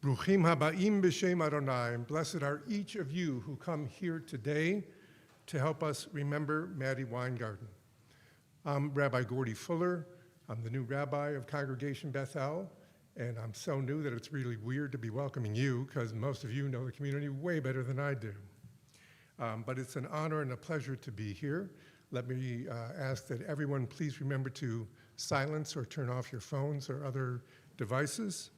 Bruchim habaim b'shem Adonai, and blessed are each of you who come here today to help us remember Maddie Weingarden. I'm Rabbi Gordy Fuller. I'm the new rabbi of Congregation Bethel, and I'm so new that it's really weird to be welcoming you because most of you know the community way better than I do. But it's an honor and a pleasure to be here. Let me ask that everyone please remember to silence or turn off your phones or other devices.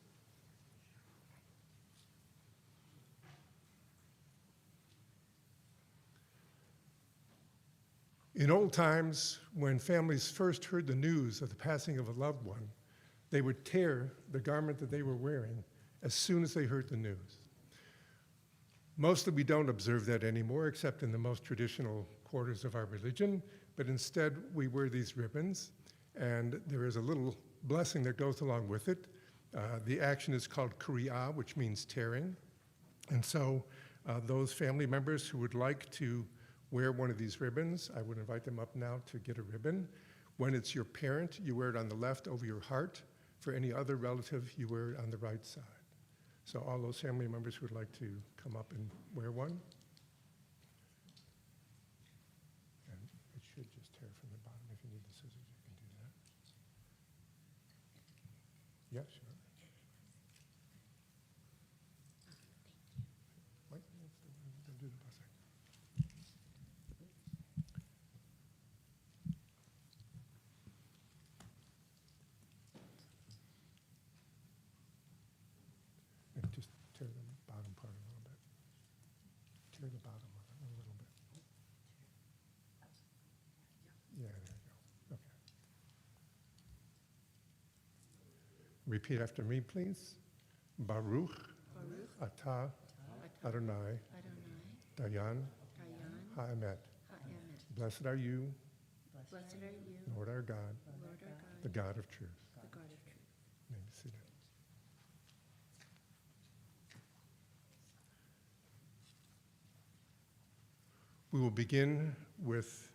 In old times, when families first heard the news of the passing of a loved one, they would tear the garment that they were wearing as soon as they heard the news. Mostly we don't observe that anymore, except in the most traditional quarters of our religion, but instead we wear these ribbons, and there is a little blessing that goes along with it. The action is called kriyah, which means tearing, and so those family members who would like to wear one of these ribbons, I would invite them up now to get a ribbon. When it's your parent, you wear it on the left over your heart. For any other relative, you wear it on the right side. So all those family members who would like to come up and wear one. And it should just tear from the bottom. If you need the scissors, you can do that. Yeah, sure. Wait, they'll do the blessing. Just tear the bottom part a little bit. Tear the bottom of it a little bit. Yeah, there you go. Okay. Repeat after me, please. Baruch, Atah, Adonai, Dayan, Ha'emet. Blessed are you, Lord our God, the God of truth. May be seated. We will begin with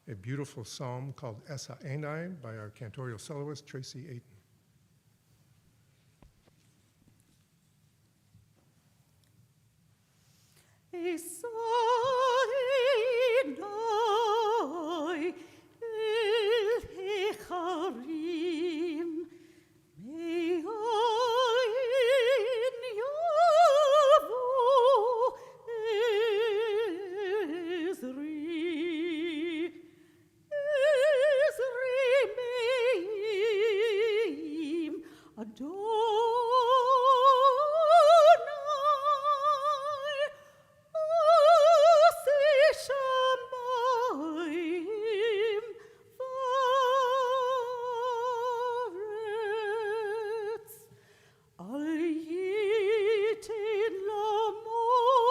a beautiful psalm called Esa Enai by our cantorial soloist, Tracy Ayton. Esa Enai el Hecharim me'ayin yavo Ezri me'im Adonai ase shamayim va'aretz al yitin lamot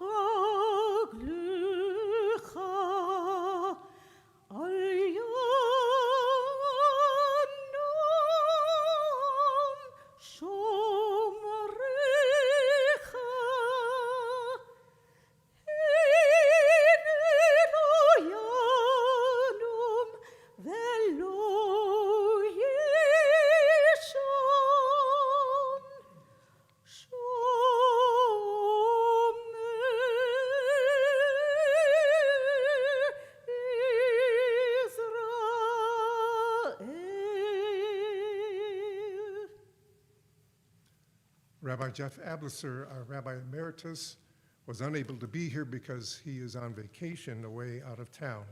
raglecha al yanam shomrecha hinenu yanum velo yishon Israel. Rabbi Jeff Ablisser, our Rabbi Emeritus, was unable to be here because he is on vacation away out of town.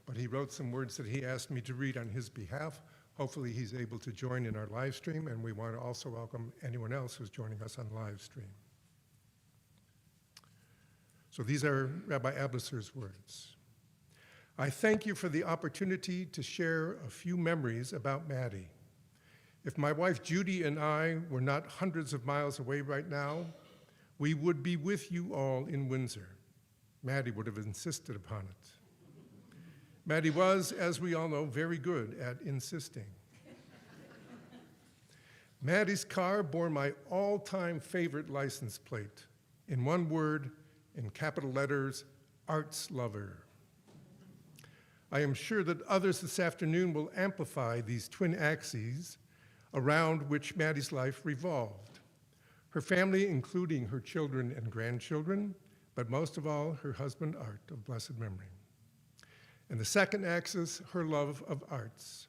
But he wrote some words that he asked me to read on his behalf. Hopefully he's able to join in our live stream, and we want to also welcome anyone else who's joining us on live stream. So these are Rabbi Ablisser's words. I thank you for the opportunity to share a few memories about Maddie. If my wife Judy and I were not hundreds of miles away right now, we would be with you all in Windsor. Maddie would have insisted upon it. Maddie was, as we all know, very good at insisting. Maddie's car bore my all-time favorite license plate. In one word, in capital letters, arts lover. I am sure that others this afternoon will amplify these twin axes around which Maddie's life revolved. Her family, including her children and grandchildren, but most of all, her husband, Art, of blessed memory. And the second axis, her love of arts.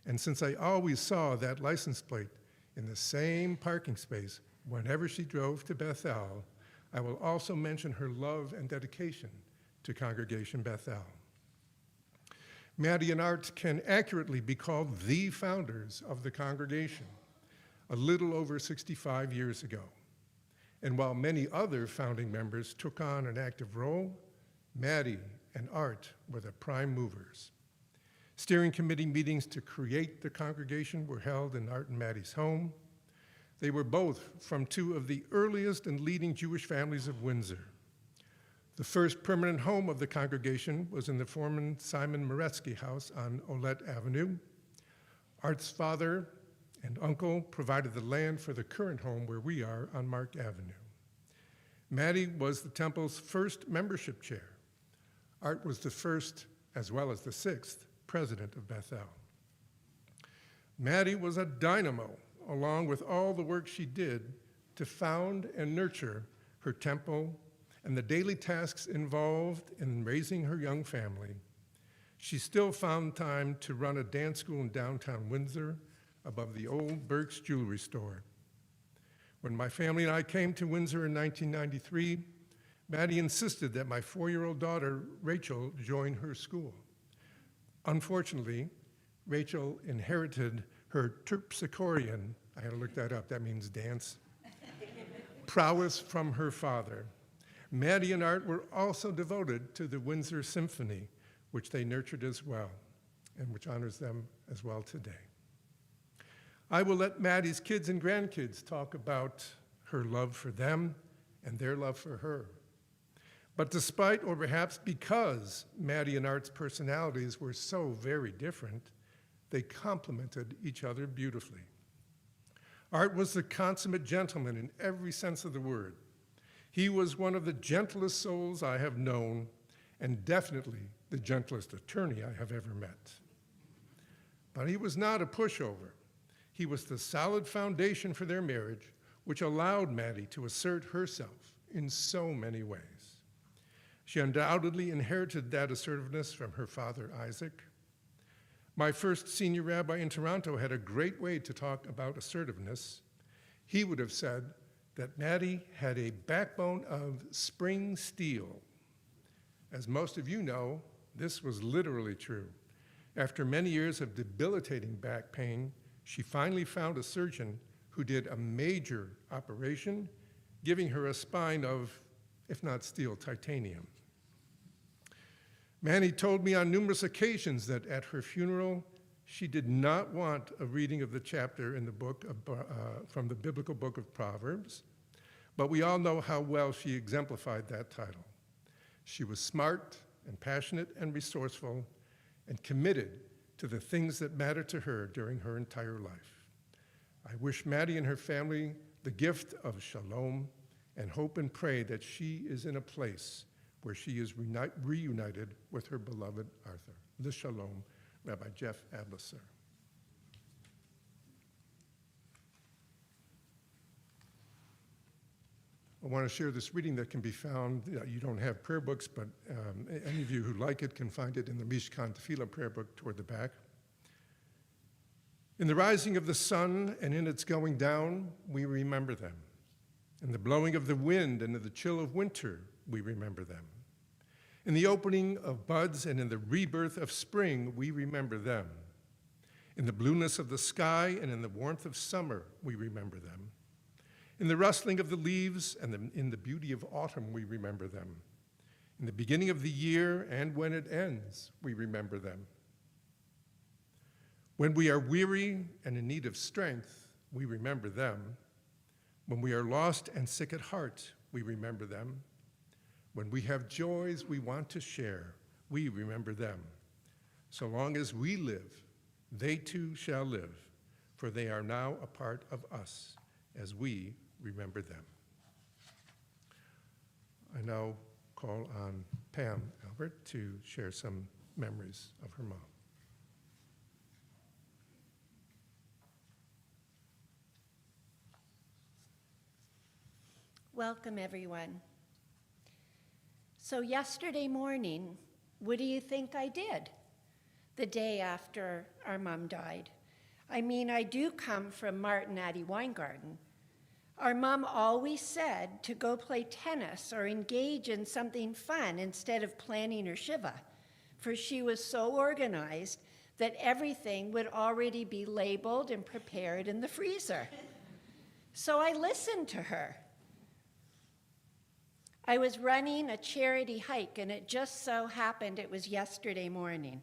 And since I always saw that license plate in the same parking space whenever she drove to Bethel, I will also mention her love and dedication to Congregation Bethel. Maddie and Art can accurately be called the founders of the congregation a little over 65 years ago. And while many other founding members took on an active role, Maddie and Art were the prime movers. Steering committee meetings to create the congregation were held in Art and Maddie's home. They were both from two of the earliest and leading Jewish families of Windsor. The first permanent home of the congregation was in the Foreman Simon Moretsky house on Olette Avenue. Art's father and uncle provided the land for the current home where we are on Mark Avenue. Maddie was the temple's first membership chair. Art was the first, as well as the sixth, president of Bethel. Maddie was a dynamo, along with all the work she did to found and nurture her temple and the daily tasks involved in raising her young family. She still found time to run a dance school in downtown Windsor above the old Burke's Jewelry Store. When my family and I came to Windsor in 1993, Maddie insisted that my 4-year-old daughter, Rachel, join her school. Unfortunately, Rachel inherited her terpsichorean, I had to look that up, that means dance, prowess from her father. Maddie and Art were also devoted to the Windsor Symphony, which they nurtured as well, and which honors them as well today. I will let Maddie's kids and grandkids talk about her love for them and their love for her. But despite, or perhaps because, Maddie and Art's personalities were so very different, they complemented each other beautifully. Art was the consummate gentleman in every sense of the word. He was one of the gentlest souls I have known, and definitely the gentlest attorney I have ever met. But he was not a pushover. He was the solid foundation for their marriage, which allowed Maddie to assert herself in so many ways. She undoubtedly inherited that assertiveness from her father, Isaac. My first senior rabbi in Toronto had a great way to talk about assertiveness. He would have said that Maddie had a backbone of spring steel. As most of you know, this was literally true. After many years of debilitating back pain, she finally found a surgeon who did a major operation, giving her a spine of, if not steel, titanium. Maddie told me on numerous occasions that at her funeral, she did not want a reading of the chapter in the book from the biblical book of Proverbs, but we all know how well she exemplified that title. She was smart and passionate and resourceful and committed to the things that mattered to her during her entire life. I wish Maddie and her family the gift of shalom and hope and pray that she is in a place where she is reunited with her beloved Arthur. The shalom, Rabbi Jeff Adleser. I want to share this reading that can be found. You don't have prayer books, but any of you who like it can find it in the Mishkan Tefillah prayer book toward the back. In the rising of the sun and in its going down, we remember them. In the blowing of the wind and in the chill of winter, we remember them. In the opening of buds and in the rebirth of spring, we remember them. In the blueness of the sky and in the warmth of summer, we remember them. In the rustling of the leaves and in the beauty of autumn, we remember them. In the beginning of the year and when it ends, we remember them. When we are weary and in need of strength, we remember them. When we are lost and sick at heart, we remember them. When we have joys we want to share, we remember them. So long as we live, they too shall live, for they are now a part of us as we remember them. I now call on Pam Albert to share some memories of her mom. Welcome, everyone. So yesterday morning, what do you think I did the day after our mom died? I mean, I do come from Madelyn Weingarden. Our mom always said to go play tennis or engage in something fun instead of planning her Shiva, for she was so organized that everything would already be labeled and prepared in the freezer. So I listened to her. I was running a charity hike, and it just so happened it was yesterday morning.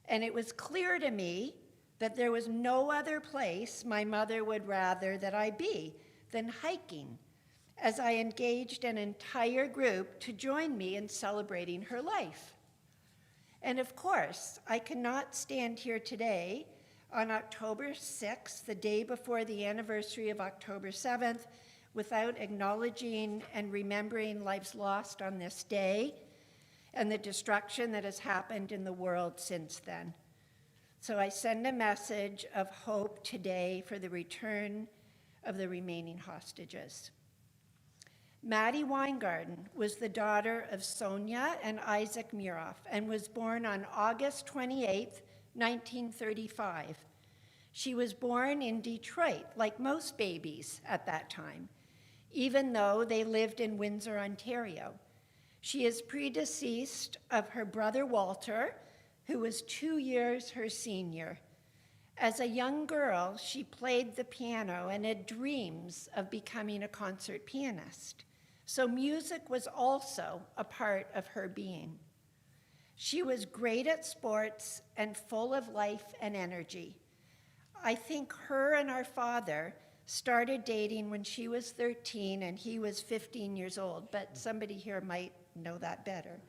And it was clear to me that there was no other place my mother would rather that I be than hiking, as I engaged an entire group to join me in celebrating her life. And of course, I cannot stand here today on October 6th, the day before the anniversary of October 7th, without acknowledging and remembering lives lost on this day and the destruction that has happened in the world since then. So I send a message of hope today for the return of the remaining hostages. Madelyn Weingarden was the daughter of Sonia and Isaac Muroff and was born on August 28, 1935. She was born in Detroit, like most babies at that time, even though they lived in Windsor, Ontario. She is predeceased of her brother Walter, who was 2 years her senior. As a young girl, she played the piano and had dreams of becoming a concert pianist. So music was also a part of her being. She was great at sports and full of life and energy. I think her and our father started dating when she was 13 and he was 15 years old, but somebody here might know that better.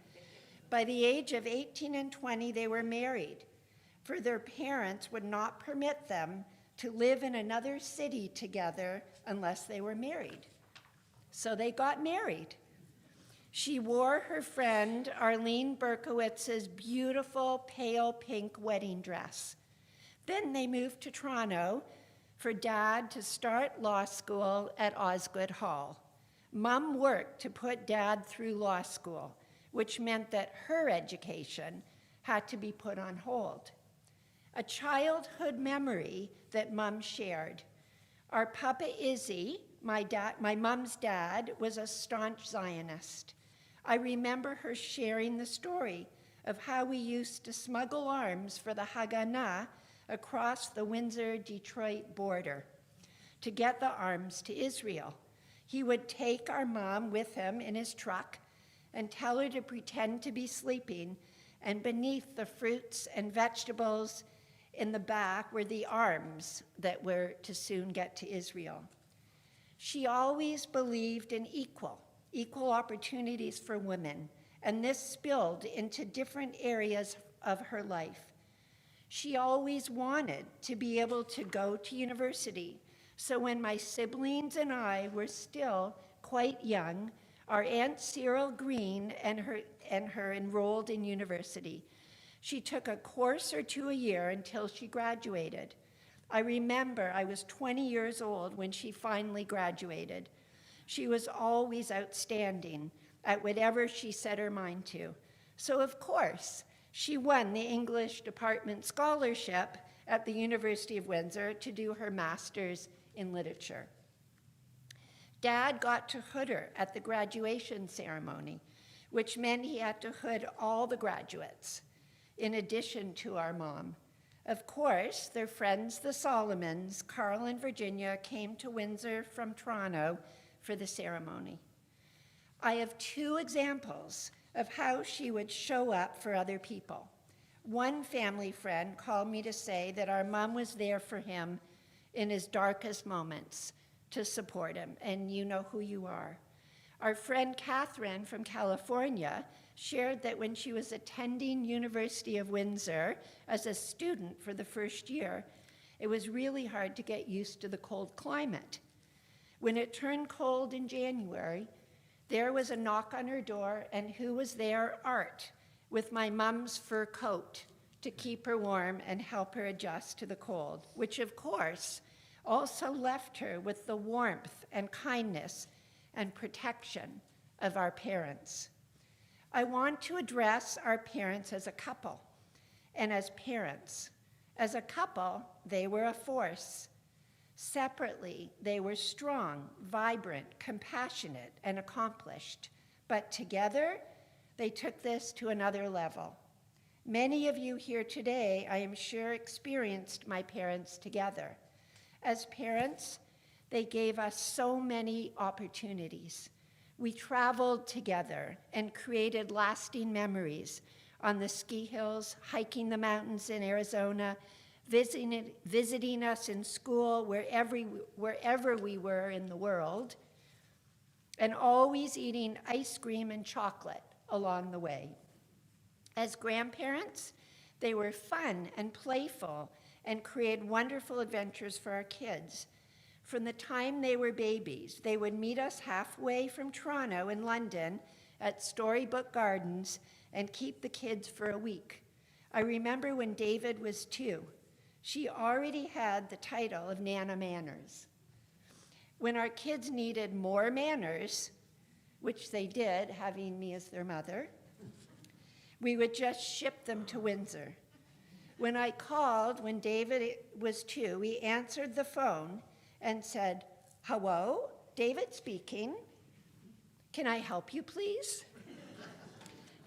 By the age of 18 and 20, they were married, for their parents would not permit them to live in another city together unless they were married. So they got married. She wore her friend Arlene Berkowitz's beautiful pale pink wedding dress. Then they moved to Toronto for Dad to start law school at Osgoode Hall. Mom worked to put Dad through law school, which meant that her education had to be put on hold. A childhood memory that Mom shared. Our Papa Izzy, my mom's dad, was a staunch Zionist. I remember her sharing the story of how we used to smuggle arms for the Haganah across the Windsor-Detroit border to get the arms to Israel. He would take our mom with him in his truck and tell her to pretend to be sleeping, and beneath the fruits and vegetables in the back were the arms that were to soon get to Israel. She always believed in equal opportunities for women, and this spilled into different areas of her life. She always wanted to be able to go to university, so when my siblings and I were still quite young, our Aunt Cyril Green and her enrolled in university. She took a course or two a year until she graduated. I remember I was 20 years old when she finally graduated. She was always outstanding at whatever she set her mind to. So of course, she won the English department scholarship at the University of Windsor to do her master's in literature. Dad got to hood her at the graduation ceremony, which meant he had to hood all the graduates, in addition to our mom. Of course, their friends, the Solomons, Carl and Virginia, came to Windsor from Toronto for the ceremony. I have two examples of how she would show up for other people. One family friend called me to say that our mom was there for him in his darkest moments to support him, and you know who you are. Our friend Catherine from California shared that when she was attending University of Windsor as a student for the first year, it was really hard to get used to the cold climate. When it turned cold in January, there was a knock on her door, and who was there? Art, with my mom's fur coat to keep her warm and help her adjust to the cold, which of course also left her with the warmth and kindness and protection of our parents. I want to address our parents as a couple and as parents. As a couple, they were a force. Separately, they were strong, vibrant, compassionate, and accomplished. But together, they took this to another level. Many of you here today, I am sure, experienced my parents together. As parents, they gave us so many opportunities. We traveled together and created lasting memories on the ski hills, hiking the mountains in Arizona, visiting us in school, wherever we were in the world, and always eating ice cream and chocolate along the way. As grandparents, they were fun and playful and created wonderful adventures for our kids. From the time they were babies, they would meet us halfway from Toronto in London at Storybook Gardens and keep the kids for a week. I remember when David was 2, she already had the title of Nana Manners. When our kids needed more manners, which they did, having me as their mother, we would just ship them to Windsor. When I called when David was 2, he answered the phone and said, "Hello, David speaking. Can I help you, please?"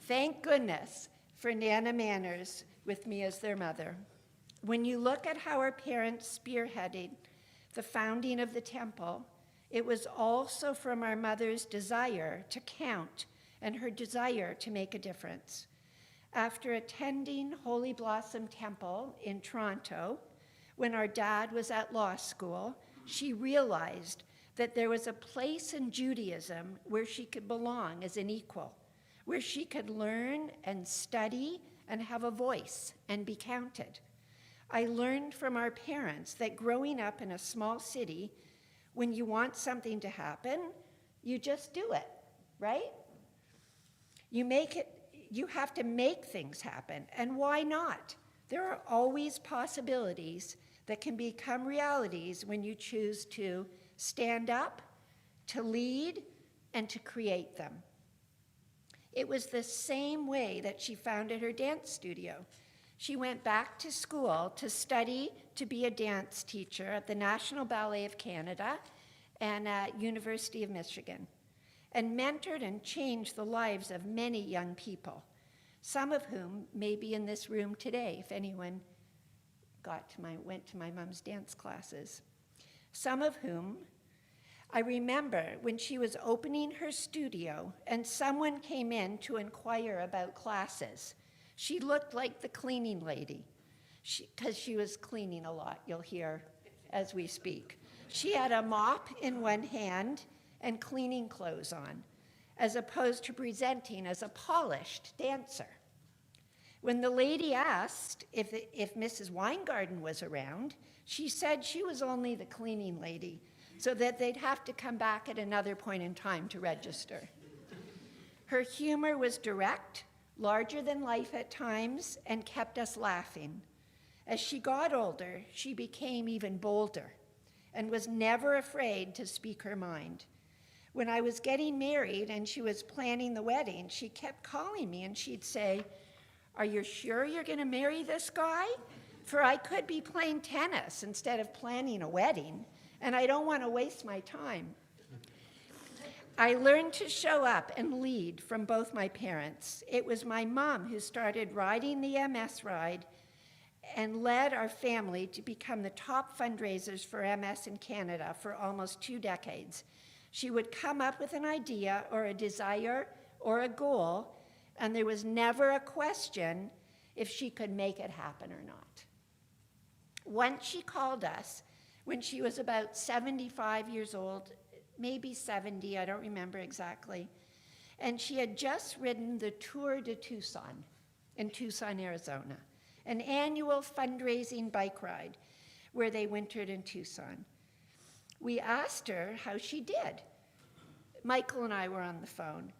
Thank goodness for Nana Manners with me as their mother. When you look at how our parents spearheaded the founding of the temple, it was also from our mother's desire to count and her desire to make a difference. After attending Holy Blossom Temple in Toronto, when our dad was at law school, she realized that there was a place in Judaism where she could belong as an equal, where she could learn and study and have a voice and be counted. I learned from our parents that growing up in a small city, when you want something to happen, you just do it, right? You have to make things happen, and why not? There are always possibilities that can become realities when you choose to stand up, to lead, and to create them. It was the same way that she founded her dance studio. She went back to school to study to be a dance teacher at the National Ballet of Canada and at University of Michigan, and mentored and changed the lives of many young people, some of whom may be in this room today if anyone went to my mom's dance classes. Some of whom I remember when she was opening her studio and someone came in to inquire about classes. She looked like the cleaning lady, because she was cleaning a lot, you'll hear as we speak. She had a mop in one hand and cleaning clothes on, as opposed to presenting as a polished dancer. When the lady asked if Mrs. Weingarden was around, she said she was only the cleaning lady, so that they'd have to come back at another point in time to register. Her humor was direct, larger than life at times, and kept us laughing. As she got older, she became even bolder and was never afraid to speak her mind. When I was getting married and she was planning the wedding, she kept calling me and she'd say, "Are you sure you're going to marry this guy? For I could be playing tennis instead of planning a wedding, and I don't want to waste my time." I learned to show up and lead from both my parents. It was my mom who started riding the MS ride and led our family to become the top fundraisers for MS in Canada for almost 2 decades. She would come up with an idea or a desire or a goal, and there was never a question if she could make it happen or not. Once she called us when she was about 75 years old, maybe 70, I don't remember exactly, and she had just ridden the Tour de Tucson in Tucson, Arizona, an annual fundraising bike ride where they wintered in Tucson. We asked her how she did. Michael and I were on the phone,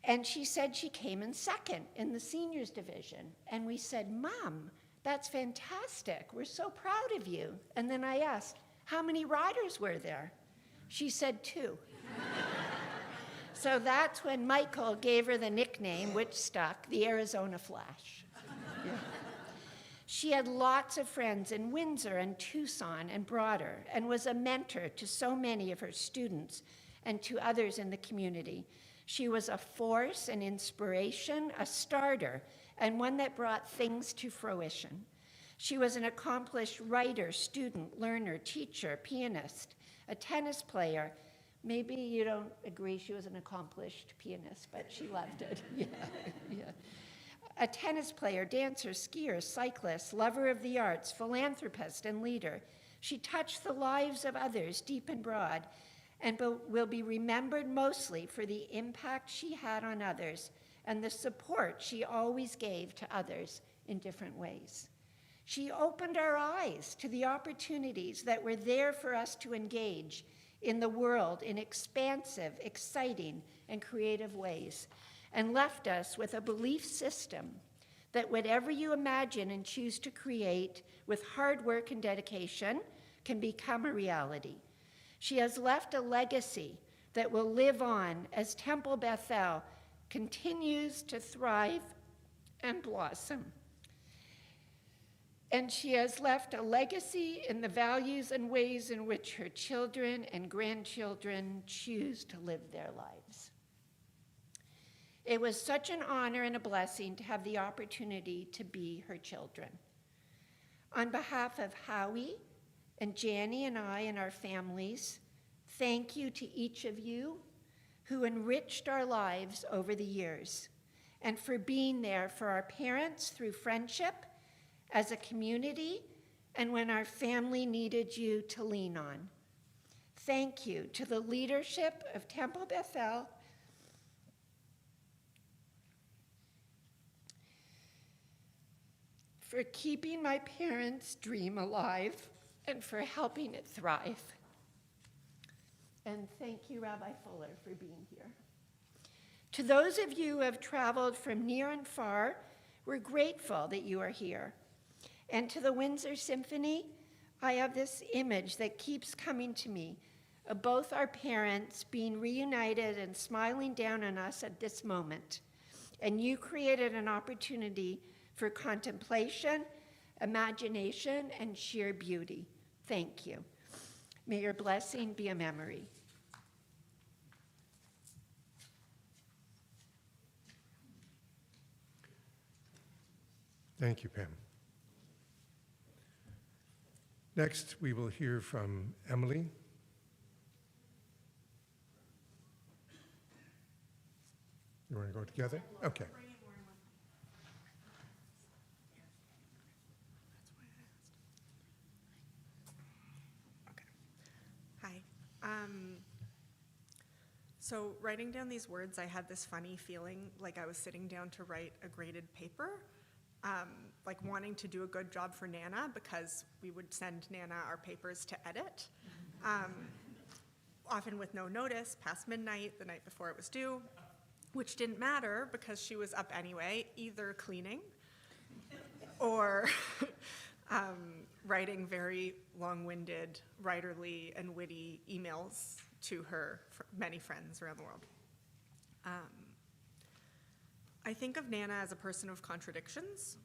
and she said she came in second in the seniors division. And we said, "Mom, that's fantastic. We're so proud of you." And then I asked, how many riders were there? She said 2. So that's when Michael gave her the nickname, which stuck, the Arizona Flash. Yeah. She had lots of friends in Windsor and Tucson and broader, and was a mentor to so many of her students and to others in the community. She was a force, an inspiration, a starter, and one that brought things to fruition. She was an accomplished writer, student, learner, teacher, pianist, a tennis player. Maybe you don't agree she was an accomplished pianist, but she loved it. Yeah, yeah. A tennis player, dancer, skier, cyclist, lover of the arts, philanthropist, and leader. She touched the lives of others deep and broad, and will be remembered mostly for the impact she had on others and the support she always gave to others in different ways. She opened our eyes to the opportunities that were there for us to engage in the world in expansive, exciting, and creative ways, and left us with a belief system that whatever you imagine and choose to create with hard work and dedication can become a reality. She has left a legacy that will live on as Temple Bethel continues to thrive and blossom. And she has left a legacy in the values and ways in which her children and grandchildren choose to live their lives. It was such an honor and a blessing to have the opportunity to be her children. On behalf of Howie and Jannie and I and our families, thank you to each of you who enriched our lives over the years, and for being there for our parents through friendship, as a community, and when our family needed you to lean on. Thank you to the leadership of Temple Bethel for keeping my parents' dream alive and for helping it thrive. And thank you, Rabbi Fuller, for being here. To those of you who have traveled from near and far, we're grateful that you are here. And to the Windsor Symphony, I have this image that keeps coming to me of both our parents being reunited and smiling down on us at this moment. And you created an opportunity for contemplation, imagination, and sheer beauty. Thank you. May your blessing be a memory. Thank you, Pam. Next, we will hear from Emily. You want to go together? Okay. Hi. So writing down these words, I had this funny feeling like I was sitting down to write a graded paper, like wanting to do a good job for Nana because we would send Nana our papers to edit, often with no notice, past midnight, the night before it was due, which didn't matter because she was up anyway, either cleaning or writing very long-winded, writerly, and witty emails to her many friends around the world. I think of Nana as a person of contradictions.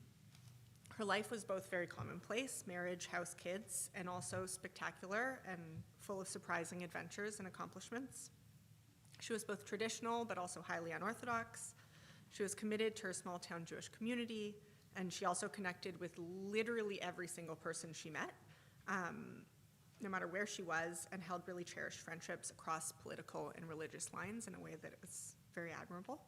Her life was both very commonplace, marriage, house, kids, and also spectacular and full of surprising adventures and accomplishments. She was both traditional but also highly unorthodox. She was committed to her small-town Jewish community, and she also connected with literally every single person she met, no matter where she was, and held really cherished friendships across political and religious lines in a way that was very admirable.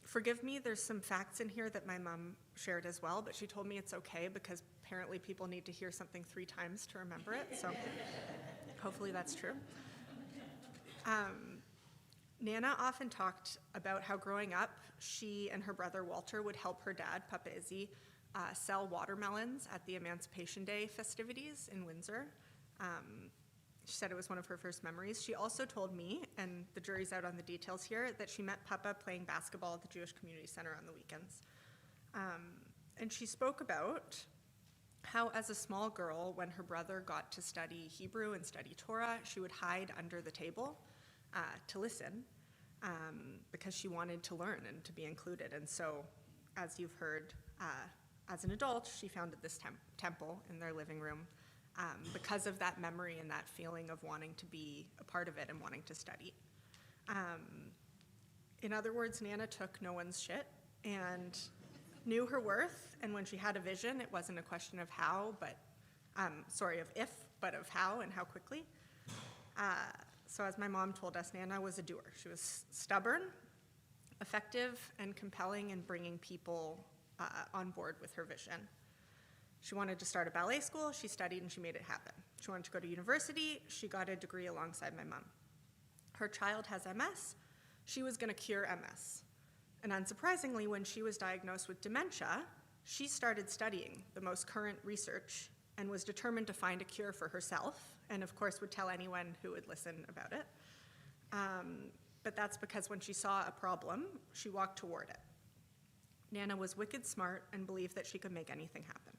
Forgive me, there's some facts in here that my mom shared as well, but she told me it's okay because apparently people need to hear something 3 times to remember it, so hopefully that's true. Nana often talked about how growing up, she and her brother Walter would help her dad, Papa Izzy, sell watermelons at the Emancipation Day festivities in Windsor. She said it was one of her first memories. She also told me, and the jury's out on the details here, that she met Papa playing basketball at the Jewish Community Center on the weekends. And she spoke about how as a small girl, when her brother got to study Hebrew and study Torah, she would hide under the table to listen because she wanted to learn and to be included. And so, as you've heard, as an adult, she founded this temple in their living room because of that memory and that feeling of wanting to be a part of it and wanting to study. In other words, Nana took no one's shit and knew her worth, and when she had a vision, it wasn't a question of how, but, of if, but of how and how quickly. So as my mom told us, Nana was a doer. She was stubborn, effective, and compelling in bringing people on board with her vision. She wanted to start a ballet school, she studied, and she made it happen. She wanted to go to university, she got a degree alongside my mom. Her child has MS, she was gonna cure MS. And unsurprisingly, when she was diagnosed with dementia, she started studying the most current research and was determined to find a cure for herself, and of course would tell anyone who would listen about it. But that's because when she saw a problem, she walked toward it. Nana was wicked smart and believed that she could make anything happen.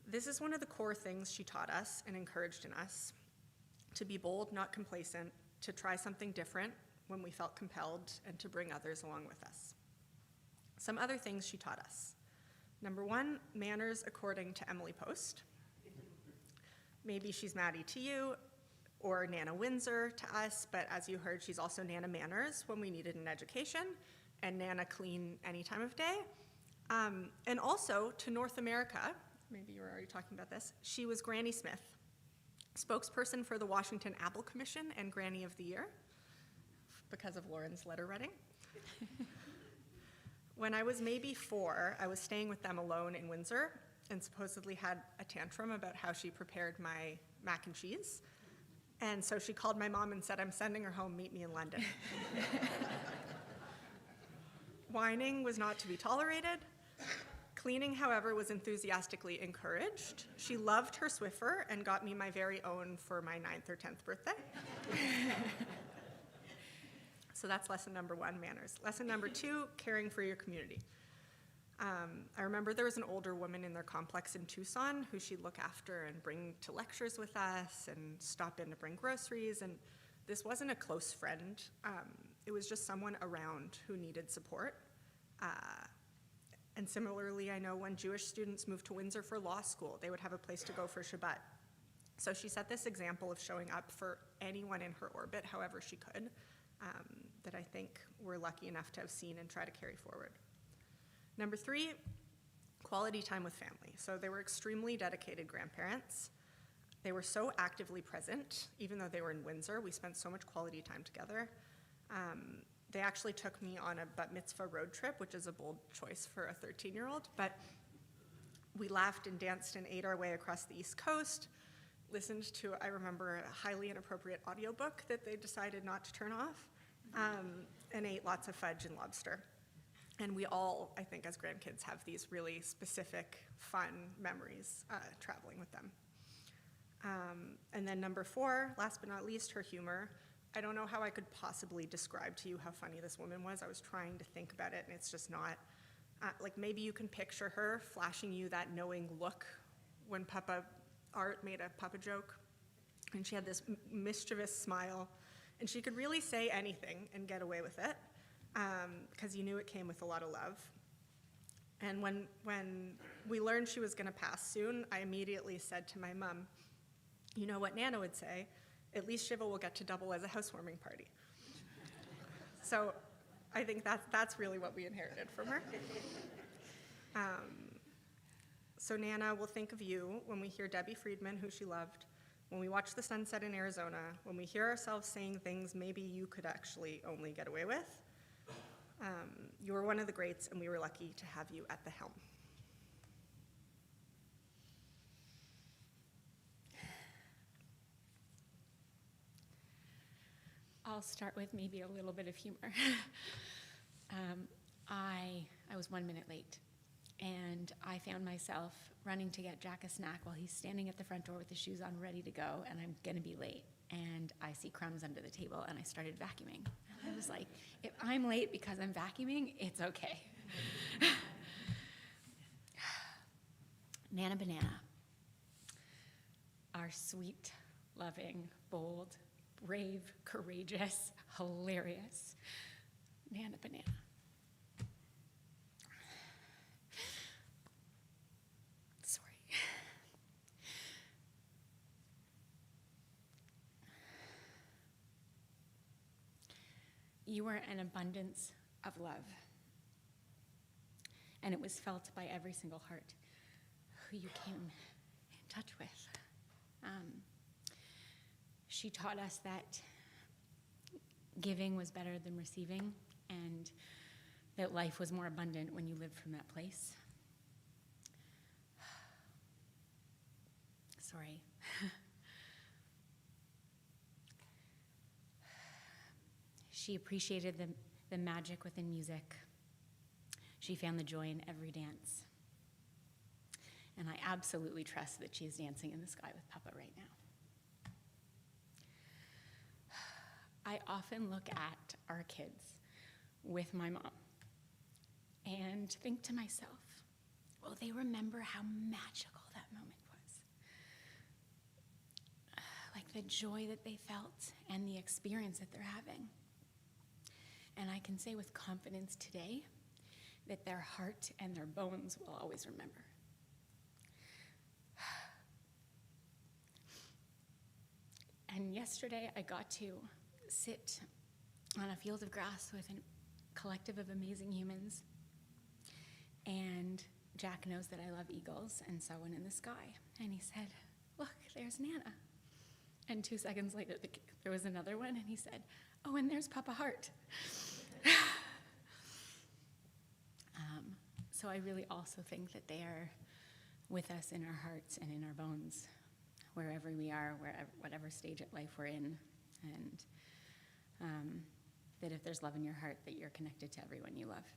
This is one of the core things she taught us and encouraged in us, to be bold, not complacent, to try something different when we felt compelled, and to bring others along with us. Some other things she taught us. Number one, manners according to Emily Post. Maybe she's Maddie to you, or Nana Windsor to us, but as you heard, she's also Nana Manners when we needed an education, and Nana Clean any time of day. And also to North America, maybe you were already talking about this, she was Granny Smith, spokesperson for the Washington Apple Commission and Granny of the Year, because of Lauren's letter writing. When I was maybe 4, I was staying with them alone in Windsor and supposedly had a tantrum about how she prepared my mac and cheese. And so she called my mom and said, "I'm sending her home, meet me in London." Whining was not to be tolerated. Cleaning, however, was enthusiastically encouraged. She loved her Swiffer and got me my very own for my 9th or 10th birthday. So that's lesson number 1, manners. Lesson number 2, caring for your community. I remember there was an older woman in their complex in Tucson who she'd look after and bring to lectures with us and stop in to bring groceries. And this wasn't a close friend. It was just someone around who needed support. And similarly, I know when Jewish students moved to Windsor for law school, they would have a place to go for Shabbat. So she set this example of showing up for anyone in her orbit, however she could, that I think we're lucky enough to have seen and try to carry forward. Number 3, quality time with family. So they were extremely dedicated grandparents. They were so actively present, even though they were in Windsor. We spent so much quality time together. They actually took me on a bat mitzvah road trip, which is a bold choice for a 13-year-old, but we laughed and danced and ate our way across the East Coast, listened to, I remember, a highly inappropriate audiobook that they decided not to turn off, and ate lots of fudge and lobster. And we all, I think, as grandkids, have these really specific, fun memories traveling with them. And then number 4, last but not least, her humor. I don't know how I could possibly describe to you how funny this woman was. I was trying to think about it, and it's just not. Like maybe you can picture her flashing you that knowing look when Papa Art made a Papa joke, and she had this mischievous smile, and she could really say anything and get away with it, because you knew it came with a lot of love. And when we learned she was going to pass soon, I immediately said to my mom, "You know what Nana would say? At least Shiva will get to double as a housewarming party." So I think that's really what we inherited from her. So Nana will think of you when we hear Debbie Friedman, who she loved, when we watch the sunset in Arizona, when we hear ourselves saying things maybe you could actually only get away with. You were one of the greats, and we were lucky to have you at the helm. I'll start with maybe a little bit of humor. I was 1 minute late, and I found myself running to get Jack a snack while he's standing at the front door with his shoes on, ready to go, and I'm gonna be late. And I see crumbs under the table, and I started vacuuming. And I was like, if I'm late because I'm vacuuming, it's okay. Nana Banana. Our sweet, loving, bold, brave, courageous, hilarious Nana Banana. Sorry. You were an abundance of love, and it was felt by every single heart who you came in touch with. She taught us that giving was better than receiving, and that life was more abundant when you lived from that place. Sorry. She appreciated the magic within music. She found the joy in every dance. And I absolutely trust that she is dancing in the sky with Papa right now. I often look at our kids with my mom and think to myself, will they remember how magical that moment was? Like the joy that they felt and the experience that they're having. And I can say with confidence today that their heart and their bones will always remember. And yesterday I got to sit on a field of grass with a collective of amazing humans. And Jack knows that I love eagles, and so I went in the sky. And he said, look, there's Nana. And 2 seconds later, there was another one, and he said, oh, and there's Papa Heart. So I really also think that they are with us in our hearts and in our bones, wherever we are, whatever stage of life we're in, and that if there's love in your heart, that you're connected to everyone you love.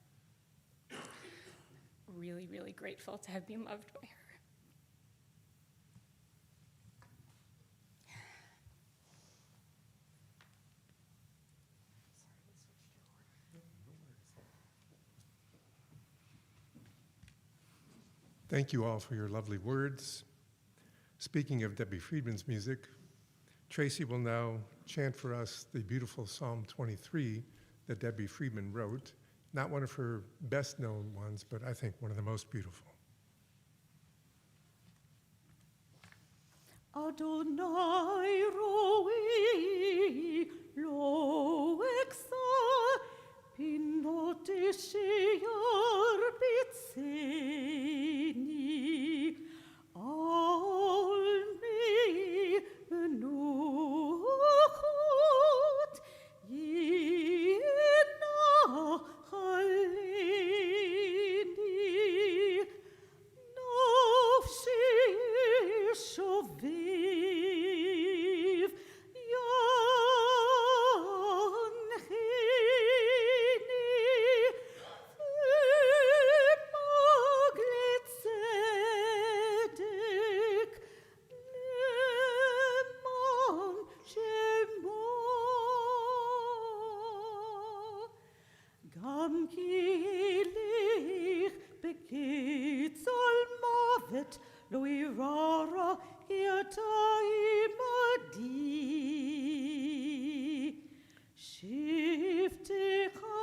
Really, really grateful to have been loved by her. Thank you all for your lovely words. Speaking of Debbie Friedman's music, Tracy will now chant for us the beautiful Psalm 23 that Debbie Friedman wrote. Not one of her best known ones, but I think one of the most beautiful. Adonai roi lo exal pinote shear bitseni al me nuchot yina haleni nafshi shoviv Gam kilich bekitz al mavet lo irara imadi shiftecha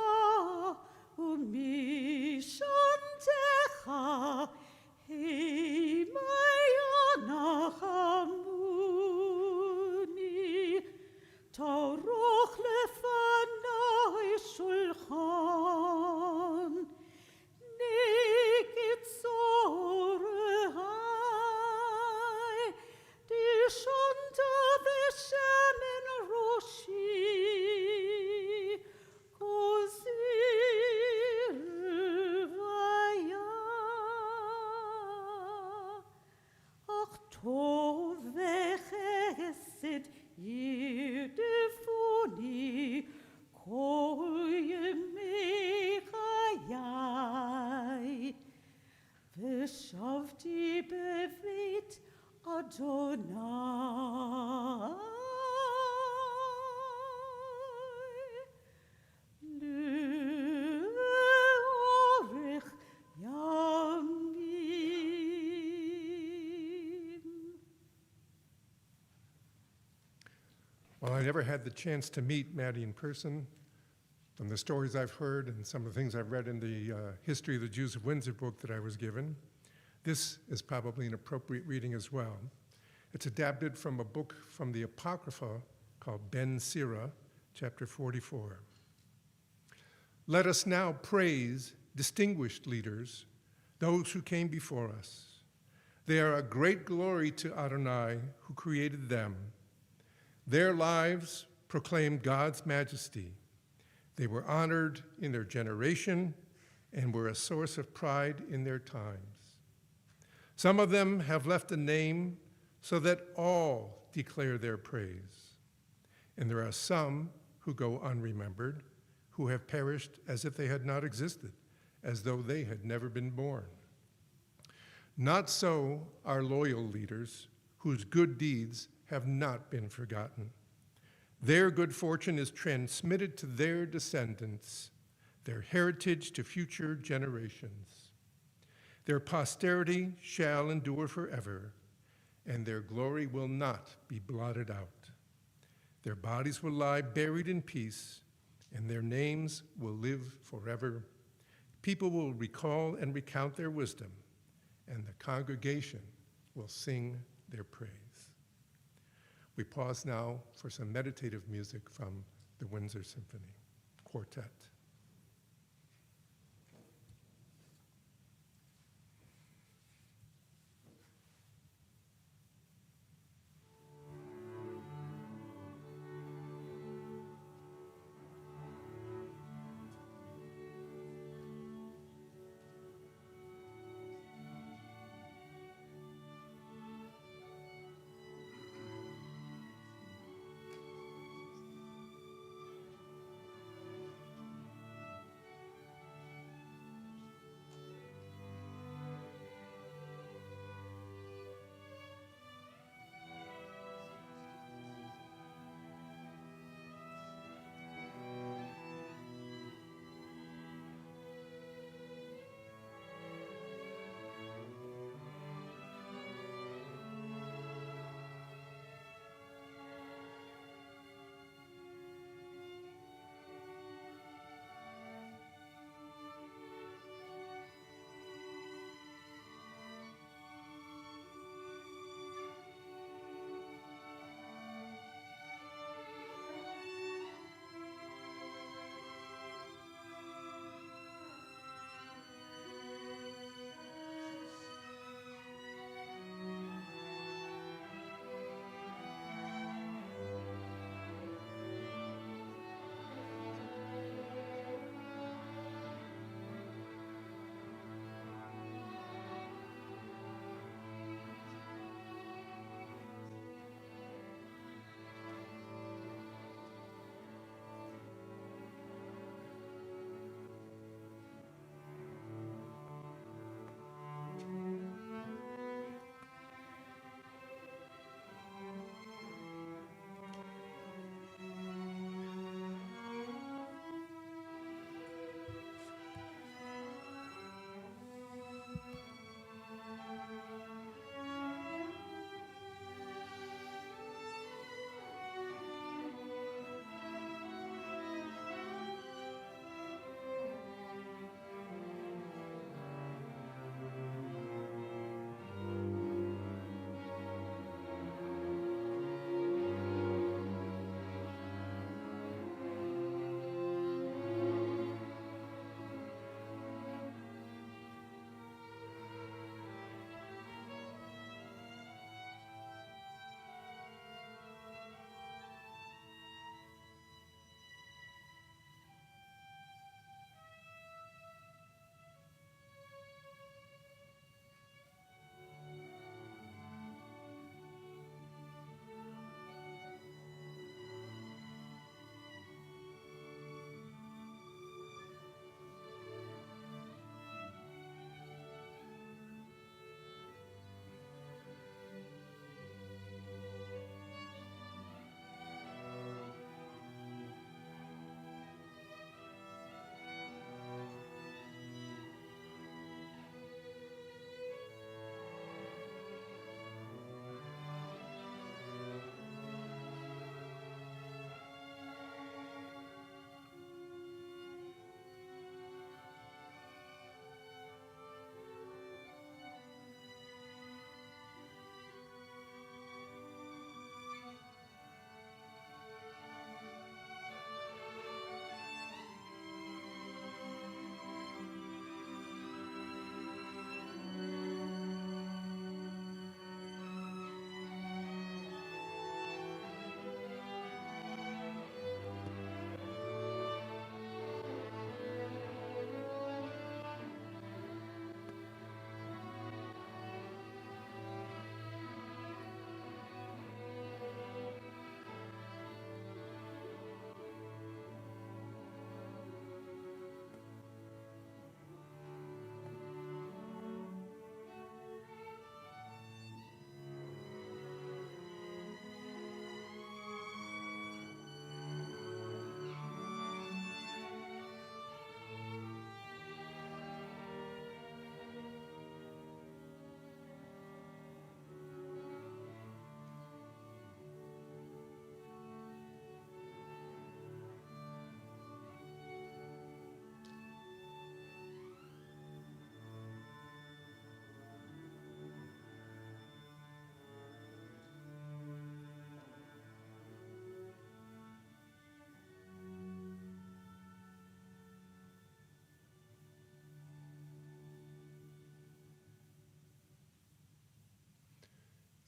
umishantecha heimayana hamuni taroch lefanai shulchan nikit sorehai dishanta veshemen roshi kozir vaya ach tov vechesed yidefuni kol yemei chayai v'shavti beveit Adonai le'orech yamim. While I never had the chance to meet Maddie in person, from the stories I've heard and some of the things I've read in the History of the Jews of Windsor book that I was given, this is probably an appropriate reading as well. It's adapted from a book from the Apocrypha called Ben Sira, chapter 44. Let us now praise distinguished leaders, those who came before us. They are a great glory to Adonai, who created them. Their lives proclaimed God's majesty. They were honored in their generation and were a source of pride in their times. Some of them have left a name so that all declare their praise. And there are some who go unremembered, who have perished as if they had not existed, as though they had never been born. Not so our loyal leaders, whose good deeds have not been forgotten. Their good fortune is transmitted to their descendants, their heritage to future generations. Their posterity shall endure forever, and their glory will not be blotted out. Their bodies will lie buried in peace, and their names will live forever. People will recall and recount their wisdom, and the congregation will sing their praise. We pause now for some meditative music from the Windsor Symphony Quartet.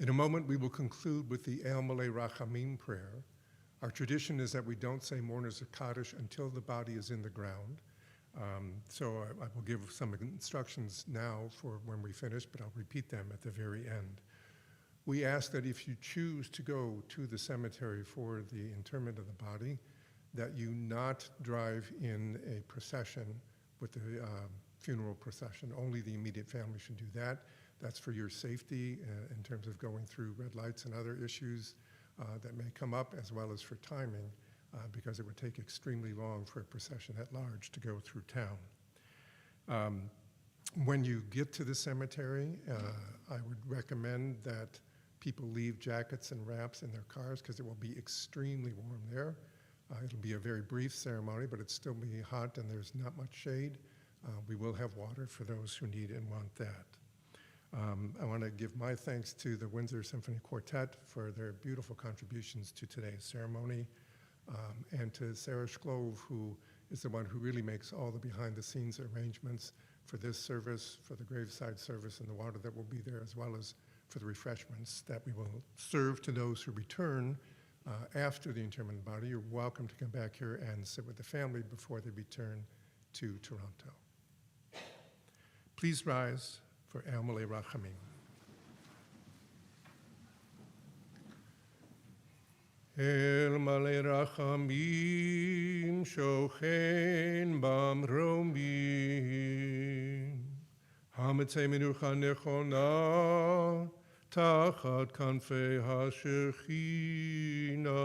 In a moment, we will conclude with the El Malei Rachamim prayer. Our tradition is that we don't say mourners Kaddish until the body is in the ground. So I will give some instructions now for when we finish, but I'll repeat them at the very end. We ask that if you choose to go to the cemetery for the interment of the body, that you not drive in a procession with the funeral procession. Only the immediate family should do that. That's for your safety in terms of going through red lights and other issues that may come up, as well as for timing, because it would take extremely long for a procession at large to go through town. When you get to the cemetery, I would recommend that people leave jackets and wraps in their cars because it will be extremely warm there. It'll be a very brief ceremony, but it'll still be hot and there's not much shade. We will have water for those who need and want that. I want to give my thanks to the Windsor Symphony Quartet for their beautiful contributions to today's ceremony, and to Sarah Shklov, who is the one who really makes all the behind-the-scenes arrangements for this service, for the graveside service and the water that will be there, as well as for the refreshments that we will serve to those who return after the interment of the body. You're welcome to come back here and sit with the family before they return to Toronto. Please rise for El Malei Rachamim. El Malei Rachamim shochen bamromim hametzei menucha nechona tachat kanfei hashechina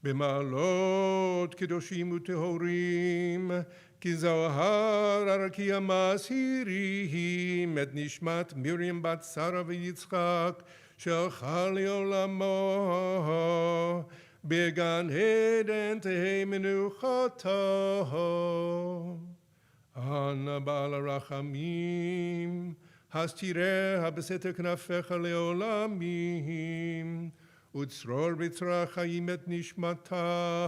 b'malot kedoshim utehorim ki zohar arki amasirihim et nishmat Miriam bat Sarah v'Yitzchak שהלכה לעולמו בגן עדן תהא מנוחתו. אנא בעל הרחמים, הסתיריה בסתר כנפיך לעולמים, וצרור בצרור החיים את נשמתה.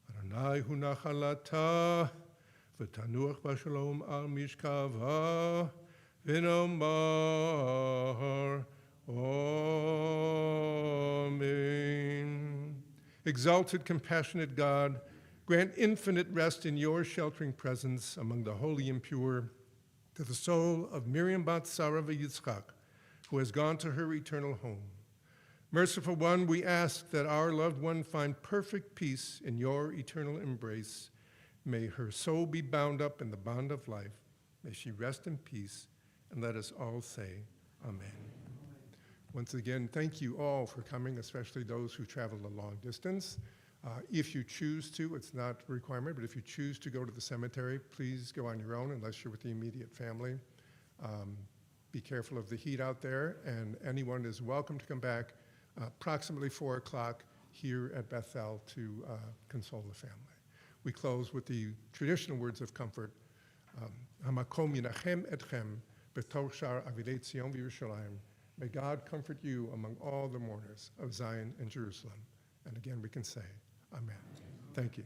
אדוני הוא נחלתה, ותנוח בשלום על משכבה, ונאמר Amen. Exalted, compassionate God, grant infinite rest in your sheltering presence among the holy and pure to the soul of Miriam bat Sarah v'Yitzchak, who has gone to her eternal home. Merciful One, we ask that our loved one find perfect peace in your eternal embrace. May her soul be bound up in the bond of life. May she rest in peace, and let us all say, Amen. Once again, thank you all for coming, especially those who traveled a long distance. If you choose to, it's not a requirement, but if you choose to go to the cemetery, please go on your own unless you're with the immediate family. Be careful of the heat out there, and anyone is welcome to come back approximately 4 o'clock here at Bethel to console the family. We close with the traditional words of comfort. Hamakom yinachem etchem b'tor shar avidei Tzion v'Yerushalayim. May God comfort you among all the mourners of Zion and Jerusalem. And again, we can say, Amen. Thank you.